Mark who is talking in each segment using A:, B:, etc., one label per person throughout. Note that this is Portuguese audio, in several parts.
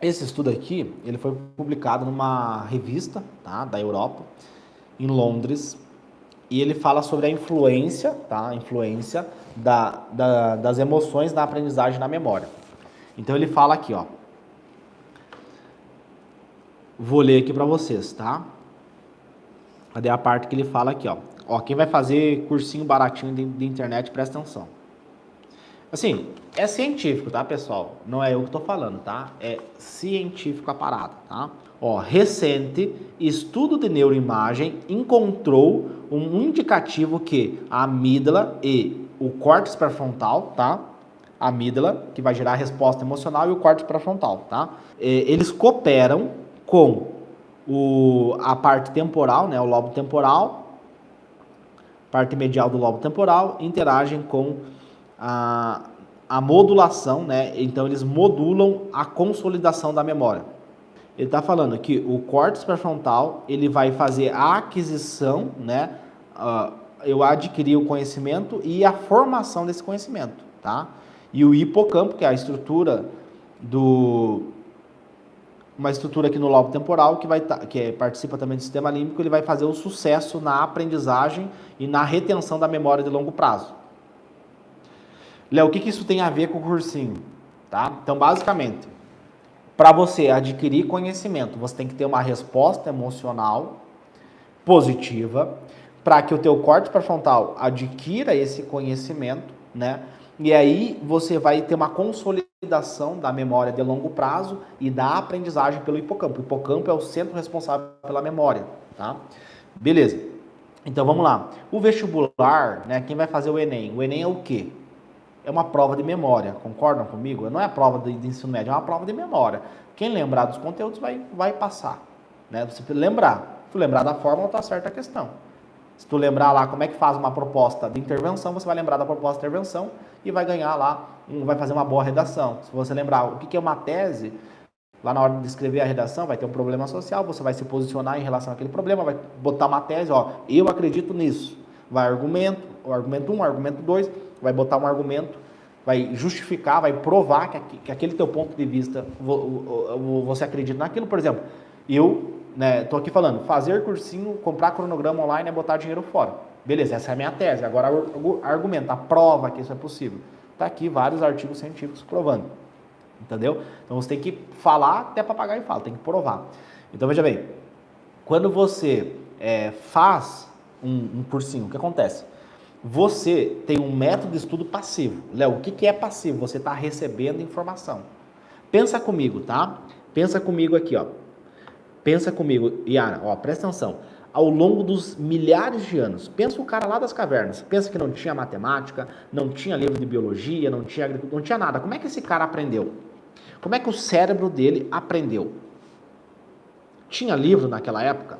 A: Esse estudo aqui, ele foi publicado numa revista, tá, da Europa, em Londres, e ele fala sobre a influência, tá, a influência das emoções na aprendizagem e na memória. Então ele fala aqui, ó, vou ler aqui para vocês, tá? Cadê a parte que ele fala aqui, ó? Ó, quem vai fazer cursinho baratinho de internet, presta atenção. Assim, é científico, tá, pessoal? Não é eu que tô falando, tá? É científico a parada, tá? Ó, recente estudo de neuroimagem encontrou um indicativo que a amígdala e o córtex pré-frontal, tá? A amígdala, que vai gerar a resposta emocional, e o córtex pré-frontal, tá? Eles cooperam com a parte temporal, né? O lobo temporal, parte medial do lobo temporal, interagem com a modulação, né? Então eles modulam a consolidação da memória. Ele está falando que o córtex pré-frontal ele vai fazer a aquisição, né? Eu adquiri o conhecimento e a formação desse conhecimento, tá? E o hipocampo, que é a estrutura uma estrutura aqui no lobo temporal que participa também do sistema límbico, ele vai fazer o sucesso na aprendizagem e na retenção da memória de longo prazo. Léo, o que isso tem a ver com o cursinho? Tá? Então, basicamente, para você adquirir conhecimento, você tem que ter uma resposta emocional positiva para que o teu córtex pré-frontal adquira esse conhecimento, né? E aí você vai ter uma consolidação da memória de longo prazo e da aprendizagem pelo hipocampo. O hipocampo é o centro responsável pela memória, tá? Beleza. Então vamos lá. O vestibular, né? Quem vai fazer o Enem? O Enem é o quê? É uma prova de memória, concordam comigo? Não é a prova de ensino médio, é uma prova de memória. Quem lembrar dos conteúdos vai passar, né? Você precisa lembrar. Se tu lembrar da fórmula, tá certa a questão. Se tu lembrar lá como é que faz uma proposta de intervenção, você vai lembrar da proposta de intervenção e vai ganhar lá, vai fazer uma boa redação. Se você lembrar o que é uma tese, lá na hora de escrever a redação, vai ter um problema social, você vai se posicionar em relação àquele problema, vai botar uma tese, ó, eu acredito nisso. Vai argumento 1, argumento 2, vai botar um argumento, vai justificar, vai provar que aquele teu ponto de vista, você acredita naquilo. Por exemplo, eu tô aqui falando, fazer cursinho, comprar cronograma online é botar dinheiro fora. Beleza, essa é a minha tese. Agora argumenta, prova que isso é possível. Tá aqui vários artigos científicos provando. Entendeu? Então você tem que falar até papagaio fala, tem que provar. Então veja bem, quando você faz um cursinho, o que acontece? Você tem um método de estudo passivo. Léo, o que é passivo? Você está recebendo informação. Pensa comigo, tá? Pensa comigo aqui, ó. Pensa comigo, Yara, ó, presta atenção. Ao longo dos milhares de anos, pensa o cara lá das cavernas. Pensa que não tinha matemática, não tinha livro de biologia, não tinha agricultura, não tinha nada. Como é que esse cara aprendeu? Como é que o cérebro dele aprendeu? Tinha livro naquela época?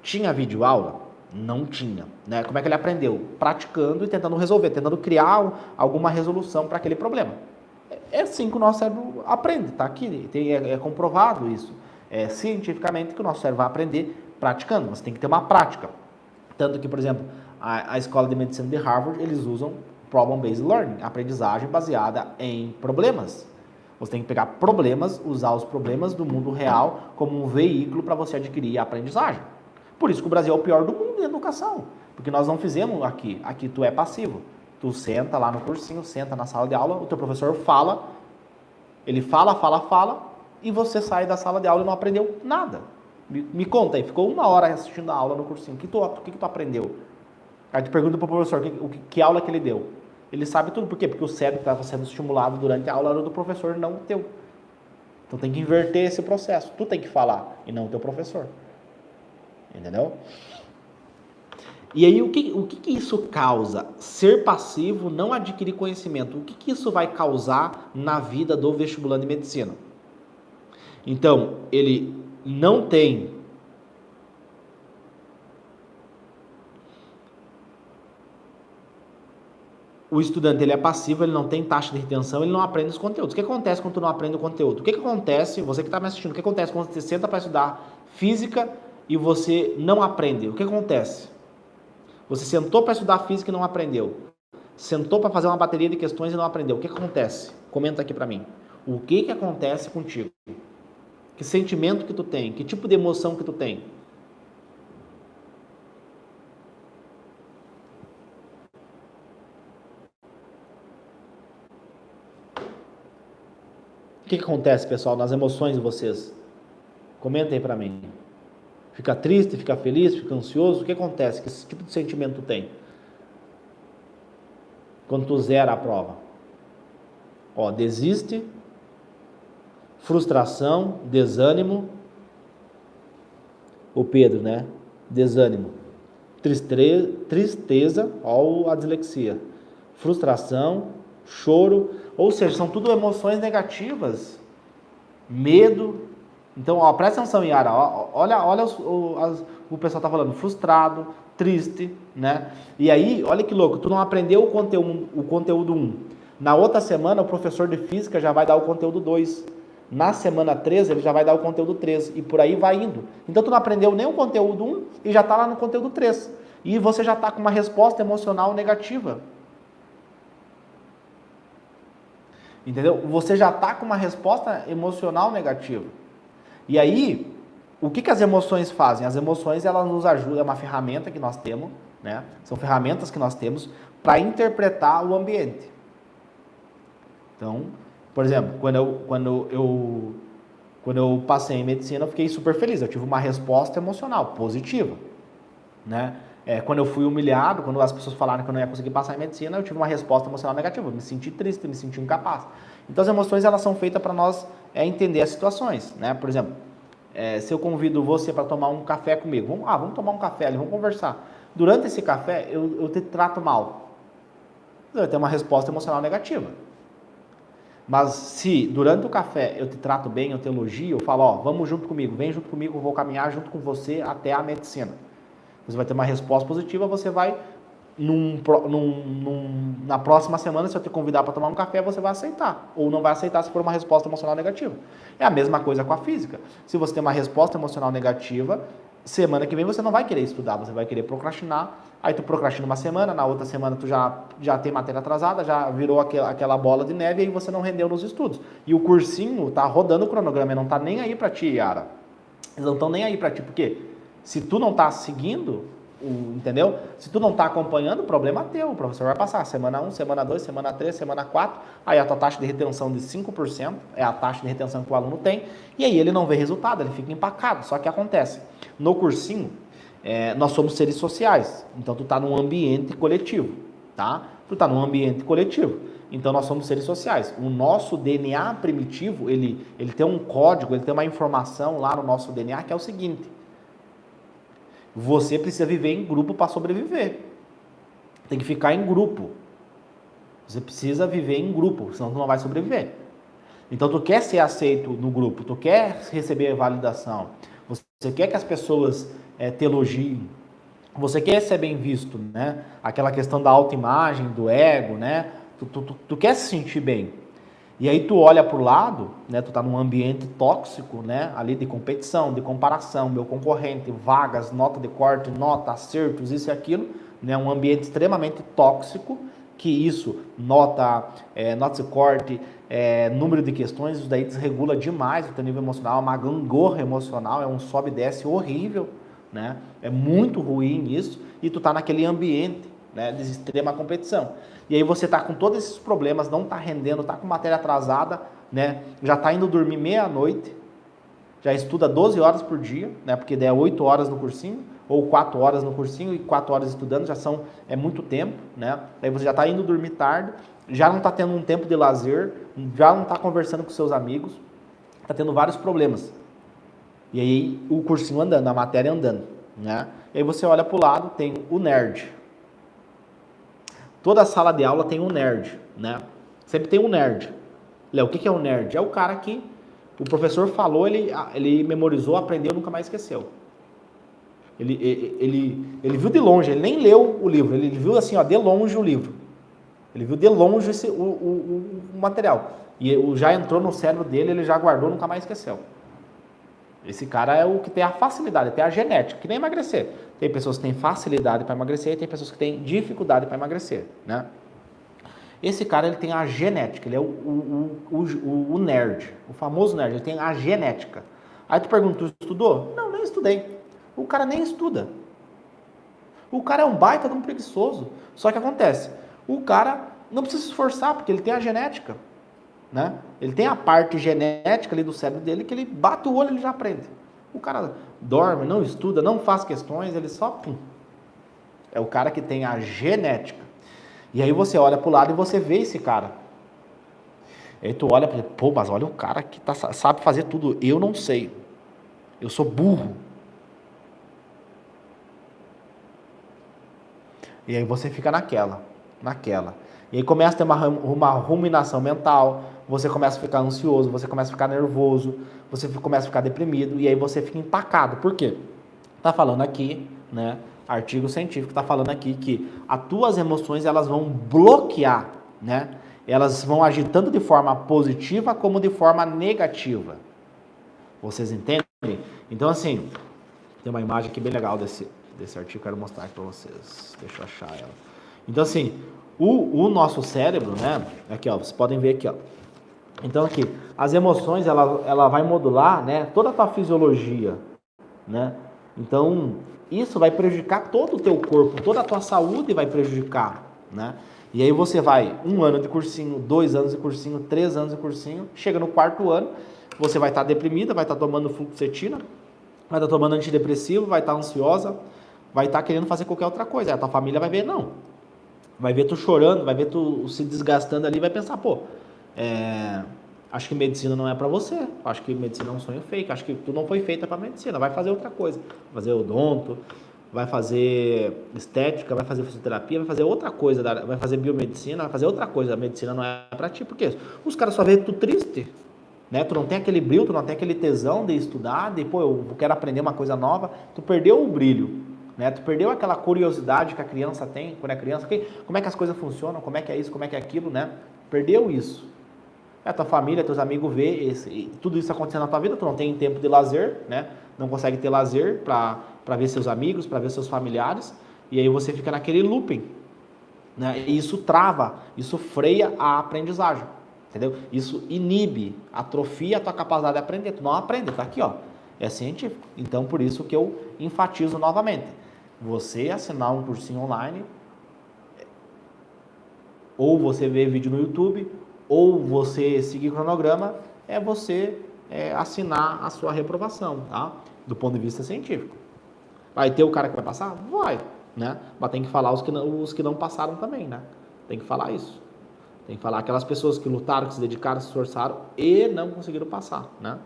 A: Tinha videoaula? Não tinha, né? Como é que ele aprendeu? Praticando e tentando resolver, tentando criar alguma resolução para aquele problema. É assim que o nosso cérebro aprende, tá aqui, é comprovado isso. Cientificamente que o nosso cérebro vai aprender praticando, você tem que ter uma prática. Tanto que, por exemplo, a Escola de Medicina de Harvard, eles usam Problem-Based Learning, aprendizagem baseada em problemas. Você tem que pegar problemas, usar os problemas do mundo real como um veículo para você adquirir a aprendizagem. Por isso que o Brasil é o pior do mundo em educação, porque nós não fizemos aqui. Aqui tu é passivo. Tu senta lá no cursinho, senta na sala de aula, o teu professor fala, ele fala, e você sai da sala de aula e não aprendeu nada. Me conta aí, ficou 1 hora assistindo a aula no cursinho, o que tu aprendeu? Aí tu pergunta pro professor que aula que ele deu. Ele sabe tudo, por quê? Porque o cérebro estava sendo estimulado durante a aula era do professor, não o teu. Então tem que inverter esse processo, tu tem que falar, e não o teu professor. Entendeu? E aí, o que isso causa? Ser passivo, não adquirir conhecimento. O que isso vai causar na vida do vestibulando de medicina? Então, ele não tem o estudante, ele é passivo, ele não tem taxa de retenção, ele não aprende os conteúdos. O que acontece quando tu não aprende o conteúdo? O que acontece, você que está me assistindo, o que acontece quando você senta para estudar física e você não aprende? O que acontece? Você sentou para estudar física e não aprendeu. Sentou para fazer uma bateria de questões e não aprendeu. O que acontece? Comenta aqui para mim. O que acontece contigo? Que sentimento que tu tem? Que tipo de emoção que tu tem? O que acontece, pessoal, nas emoções de vocês? Comenta aí pra mim. Fica triste, fica feliz, fica ansioso? O que acontece? Que tipo de sentimento tu tem? Quando tu zera a prova? Ó, desiste, frustração, desânimo. O Pedro, né? Desânimo. Tristeza, ó a dislexia. Frustração, choro, ou seja, são tudo emoções negativas. Medo. Então, ó, presta atenção, Yara. Ó, olha o pessoal tá falando, frustrado, triste, né? E aí, olha que louco, tu não aprendeu o conteúdo 1. Na outra semana, o professor de física já vai dar o conteúdo 2. Na semana 3, ele já vai dar o conteúdo 3. E por aí vai indo. Então, tu não aprendeu nem o conteúdo 1 e já tá lá no conteúdo 3. E você já tá com uma resposta emocional negativa. Entendeu? Você já tá com uma resposta emocional negativa. E aí, o que as emoções fazem? As emoções, elas nos ajudam, é uma ferramenta que nós temos, né? São ferramentas que nós temos para interpretar o ambiente. Então, por exemplo, quando eu passei em medicina, eu fiquei super feliz. Eu tive uma resposta emocional positiva, né? Quando eu fui humilhado, quando as pessoas falaram que eu não ia conseguir passar em medicina, eu tive uma resposta emocional negativa. Eu me senti triste, me senti incapaz. Então, as emoções, elas são feitas para nós entender as situações, né? Por exemplo, se eu convido você para tomar um café comigo, vamos tomar um café ali, vamos conversar. Durante esse café, eu te trato mal. Você vai ter uma resposta emocional negativa. Mas se durante o café eu te trato bem, eu te elogio, eu falo, ó, vamos junto comigo, vem junto comigo, eu vou caminhar junto com você até a medicina. Você vai ter uma resposta positiva, você vai, na próxima semana, se eu te convidar para tomar um café, você vai aceitar. Ou não vai aceitar se for uma resposta emocional negativa. É a mesma coisa com a física. Se você tem uma resposta emocional negativa, semana que vem você não vai querer estudar, você vai querer procrastinar. Aí tu procrastina uma semana, na outra semana tu já tem matéria atrasada, já virou aquela bola de neve e aí você não rendeu nos estudos. E o cursinho tá rodando o cronograma e não tá nem aí para ti, Yara. Eles não estão nem aí para ti, por quê? Se tu não tá seguindo, entendeu? Se tu não tá acompanhando, o problema é teu. O professor vai passar semana 1, semana 2, semana 3, semana 4, aí a tua taxa de retenção de 5% é a taxa de retenção que o aluno tem, e aí ele não vê resultado, ele fica empacado. Só que acontece, no cursinho, nós somos seres sociais, então tu tá num ambiente coletivo, tá? Tu tá num ambiente coletivo, então nós somos seres sociais. O nosso DNA primitivo, ele tem um código, ele tem uma informação lá no nosso DNA que é o seguinte: você precisa viver em grupo para sobreviver. Tem que ficar em grupo. Você precisa viver em grupo, senão tu não vai sobreviver. Então tu quer ser aceito no grupo, tu quer receber validação, você quer que as pessoas te elogiem, você quer ser bem visto, né? Aquela questão da autoimagem, do ego, né? Tu quer se sentir bem. E aí tu olha para o lado, né? Tu tá num ambiente tóxico, né? Ali de competição, de comparação, meu concorrente, vagas, nota de corte, nota, acertos, isso e aquilo, né? Um ambiente extremamente tóxico, que isso, nota de corte, número de questões, isso daí desregula demais o teu nível emocional, é uma gangorra emocional, é um sobe e desce horrível, né? É muito ruim isso, e tu tá naquele ambiente, né, de extrema competição. E aí você tá com todos esses problemas, não tá rendendo, tá com matéria atrasada, né? Já tá indo dormir meia-noite, já estuda 12 horas por dia, né? Porque daí é 8 horas no cursinho, ou 4 horas no cursinho e 4 horas estudando, é muito tempo, né? Daí você já tá indo dormir tarde, já não tá tendo um tempo de lazer, já não tá conversando com seus amigos, tá tendo vários problemas. E aí o cursinho andando, a matéria andando, né? E aí você olha pro lado, tem o nerd. Toda sala de aula tem um nerd, né? Sempre tem um nerd. Léo, o que é um nerd? É o cara que o professor falou, ele memorizou, aprendeu, nunca mais esqueceu. Ele viu de longe, ele nem leu o livro, ele viu assim, ó, de longe o livro. Ele viu de longe o material. E já entrou no cérebro dele, ele já guardou, nunca mais esqueceu. Esse cara é o que tem a facilidade, tem a genética, que nem emagrecer. Tem pessoas que têm facilidade para emagrecer e tem pessoas que têm dificuldade para emagrecer, né? Esse cara, ele tem a genética, ele é o nerd, o famoso nerd, ele tem a genética. Aí tu pergunta, tu estudou? Não, nem estudei. O cara nem estuda. O cara é um baita de um preguiçoso. Só que acontece, o cara não precisa se esforçar, porque ele tem a genética, né? Ele tem a parte genética ali do cérebro dele, que ele bate o olho e ele já aprende. O cara dorme, não estuda, não faz questões, ele só... Pum. É o cara que tem a genética. E aí você olha pro lado e você vê esse cara. E aí tu olha e pô, mas olha o cara que sabe fazer tudo. Eu não sei. Eu sou burro. E aí você fica naquela. E aí começa a ter uma ruminação mental, você começa a ficar ansioso, você começa a ficar nervoso, você começa a ficar deprimido, e aí você fica empacado. Por quê? Tá falando aqui, né? Artigo científico está falando aqui que as tuas emoções, elas vão bloquear, né? Elas vão agir tanto de forma positiva como de forma negativa. Vocês entendem? Então, assim, tem uma imagem aqui bem legal desse artigo, quero mostrar aqui para vocês. Deixa eu achar ela. Então, assim, o nosso cérebro, né? Aqui, ó, vocês podem ver aqui, ó. Então, aqui, as emoções, ela vai modular, né? Toda a tua fisiologia, né? Então, isso vai prejudicar todo o teu corpo, toda a tua saúde vai prejudicar, né? E aí você vai 1 ano de cursinho, 2 anos de cursinho, 3 anos de cursinho, chega no 4º ano, você vai estar deprimida, vai estar tomando fluoxetina, vai estar tomando antidepressivo, vai estar ansiosa, vai estar querendo fazer qualquer outra coisa. Aí a tua família vai ver, não. Vai ver tu chorando, vai ver tu se desgastando ali, vai pensar, pô, acho que medicina não é pra você, acho que medicina é um sonho fake, acho que tu não foi feita pra medicina, vai fazer outra coisa, vai fazer odonto, vai fazer estética, vai fazer fisioterapia, vai fazer outra coisa, vai fazer biomedicina, vai fazer outra coisa, a medicina não é pra ti, porque os caras só veem tu triste, né? Tu não tem aquele brilho, tu não tem aquele tesão de estudar, de, pô, eu quero aprender uma coisa nova, tu perdeu o brilho, né? Tu perdeu aquela curiosidade que a criança tem, quando é criança, como é que as coisas funcionam, como é que é isso, como é que é aquilo, né? Perdeu isso. A tua família, teus amigos vê tudo isso acontecendo na tua vida, tu não tem tempo de lazer, né? Não consegue ter lazer para ver seus amigos, para ver seus familiares, e aí você fica naquele looping, né? E isso trava, isso freia a aprendizagem, entendeu? Isso inibe, atrofia a tua capacidade de aprender, tu não aprende, tá aqui, ó, é científico. Então, por isso que eu enfatizo novamente, você assinar um cursinho online, ou você ver vídeo no YouTube, ou você seguir cronograma, é você assinar a sua reprovação, tá? Do ponto de vista científico. Vai ter o cara que vai passar? Vai, né? Mas tem que falar os que não passaram também, né? Tem que falar isso. Tem que falar aquelas pessoas que lutaram, que se dedicaram, se esforçaram e não conseguiram passar, né?